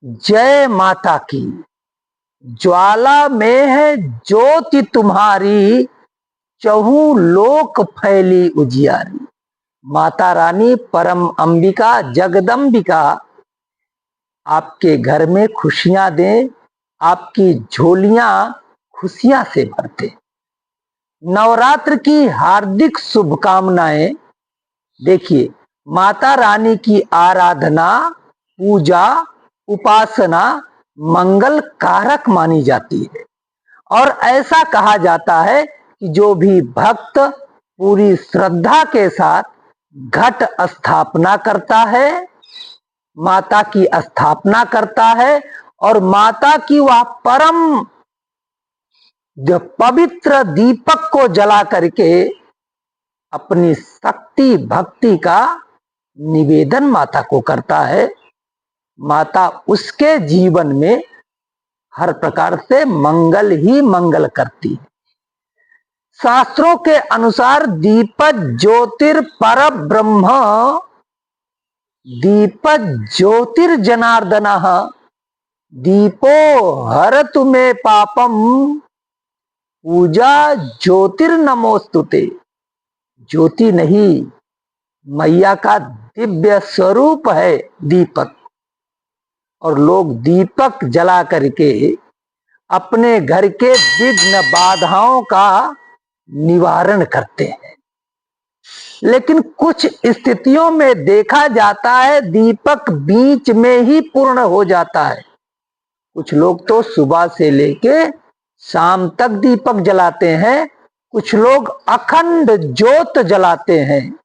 जय माता की। ज्वाला में है ज्योति तुम्हारी, चहु लोक फैली उजियारी। माता रानी परम अंबिका जगदम्बिका आपके घर में खुशियां दे, आपकी झोलियां खुशियां से भरते। नवरात्र की हार्दिक शुभकामनाएं। देखिए, माता रानी की आराधना, पूजा, उपासना मंगल कारक मानी जाती है और ऐसा कहा जाता है कि जो भी भक्त पूरी श्रद्धा के साथ घट स्थापना करता है, माता की स्थापना करता है और माता की वह परम पवित्र दीपक को जला करके अपनी शक्ति भक्ति का निवेदन माता को करता है, माता उसके जीवन में हर प्रकार से मंगल ही मंगल करती है। शास्त्रों के अनुसार दीपक ज्योतिर पर ब्रह्म, दीपक ज्योतिर्जनार्दन, दीपो हरतु मे पापम, पूजा ज्योतिर्नमोस्तुते। ज्योति नहीं, मैया का दिव्य स्वरूप है दीपक। और लोग दीपक जला करके अपने घर के विघ्न बाधाओं का निवारण करते हैं। लेकिन कुछ स्थितियों में देखा जाता है दीपक बीच में ही पूर्ण हो जाता है। कुछ लोग तो सुबह से लेके शाम तक दीपक जलाते हैं, कुछ लोग अखंड ज्योत जलाते हैं।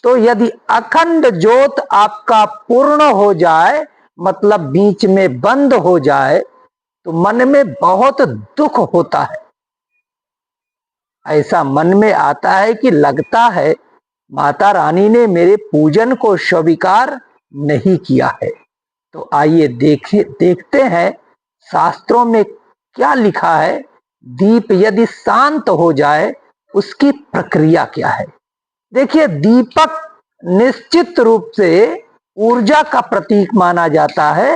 तो यदि अखंड ज्योत आपका पूर्ण हो जाए, मतलब बीच में बंद हो जाए, तो मन में बहुत दुख होता है। ऐसा मन में आता है कि लगता है माता रानी ने मेरे पूजन को स्वीकार नहीं किया है। तो आइए देखते हैं शास्त्रों में क्या लिखा है। दीप यदि शांत हो जाए उसकी प्रक्रिया क्या है। देखिए, दीपक निश्चित रूप से ऊर्जा का प्रतीक माना जाता है।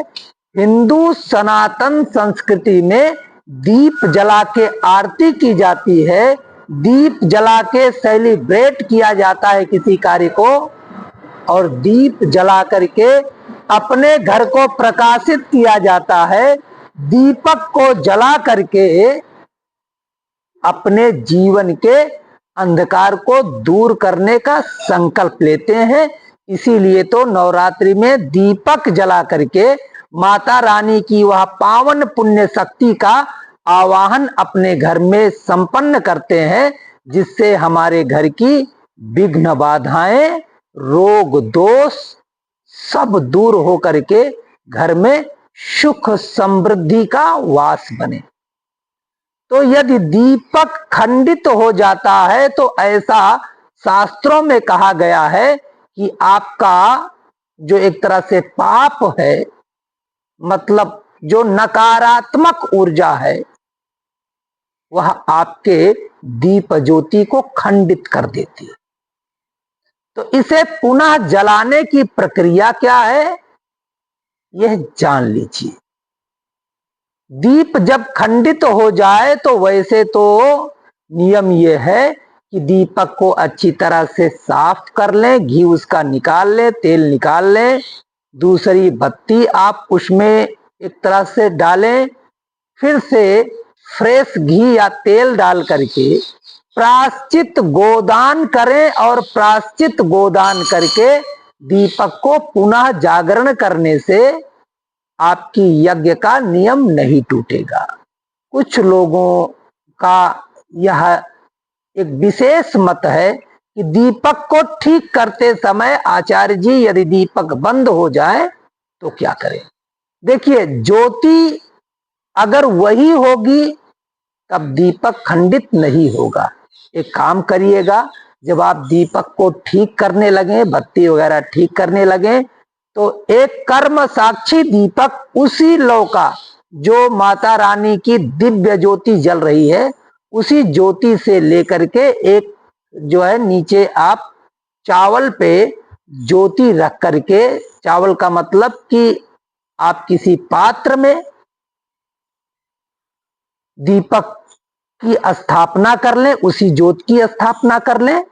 हिंदू सनातन संस्कृति में दीप जला के आरती की जाती है, दीप जला के सेलिब्रेट किया जाता है किसी कार्य को, और दीप जला करके अपने घर को प्रकाशित किया जाता है। दीपक को जला करके अपने जीवन के अंधकार को दूर करने का संकल्प लेते हैं। इसीलिए तो नवरात्रि में दीपक जला करके माता रानी की वह पावन पुण्य शक्ति का आवाहन अपने घर में संपन्न करते हैं, जिससे हमारे घर की विघ्न बाधाएं, रोग दोष सब दूर हो करके घर में सुख समृद्धि का वास बने। तो यदि दीपक खंडित हो जाता है तो ऐसा शास्त्रों में कहा गया है कि आपका जो एक तरह से पाप है, मतलब जो नकारात्मक ऊर्जा है, वह आपके दीप ज्योति को खंडित कर देती है। तो इसे पुनः जलाने की प्रक्रिया क्या है, यह जान लीजिए। दीप जब खंडित हो जाए तो वैसे तो नियम यह है कि दीपक को अच्छी तरह से साफ कर लें, घी उसका निकाल लें, तेल निकाल लें, दूसरी बत्ती आप उसमें एक तरह से डालें, फिर से फ्रेश घी या तेल डाल करके प्रायश्चित गोदान करें और प्रायश्चित गोदान करके दीपक को पुनः जागरण करने से आपकी यज्ञ का नियम नहीं टूटेगा। कुछ लोगों का यह एक विशेष मत है कि दीपक को ठीक करते समय आचार्य जी यदि दीपक बंद हो जाए तो क्या करें। देखिए, ज्योति अगर वही होगी तब दीपक खंडित नहीं होगा। एक काम करिएगा, जब आप दीपक को ठीक करने लगे, बत्ती वगैरह ठीक करने लगे, तो एक कर्म साक्षी दीपक उसी लौ का जो माता रानी की दिव्य ज्योति जल रही है, उसी ज्योति से लेकर के एक जो है नीचे आप चावल पे ज्योति रख करके, चावल का मतलब कि आप किसी पात्र में दीपक की स्थापना कर लें, उसी ज्योत की स्थापना कर लें,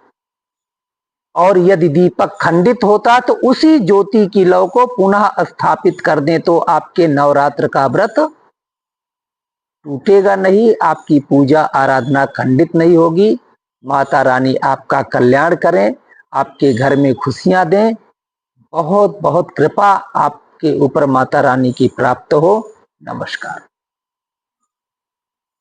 और यदि दीपक खंडित होता तो उसी ज्योति की लौ को पुनः स्थापित कर दें, तो आपके नवरात्र का व्रत टूटेगा नहीं, आपकी पूजा आराधना खंडित नहीं होगी। माता रानी आपका कल्याण करें, आपके घर में खुशियां दें। बहुत बहुत कृपा आपके ऊपर माता रानी की प्राप्त हो। नमस्कार।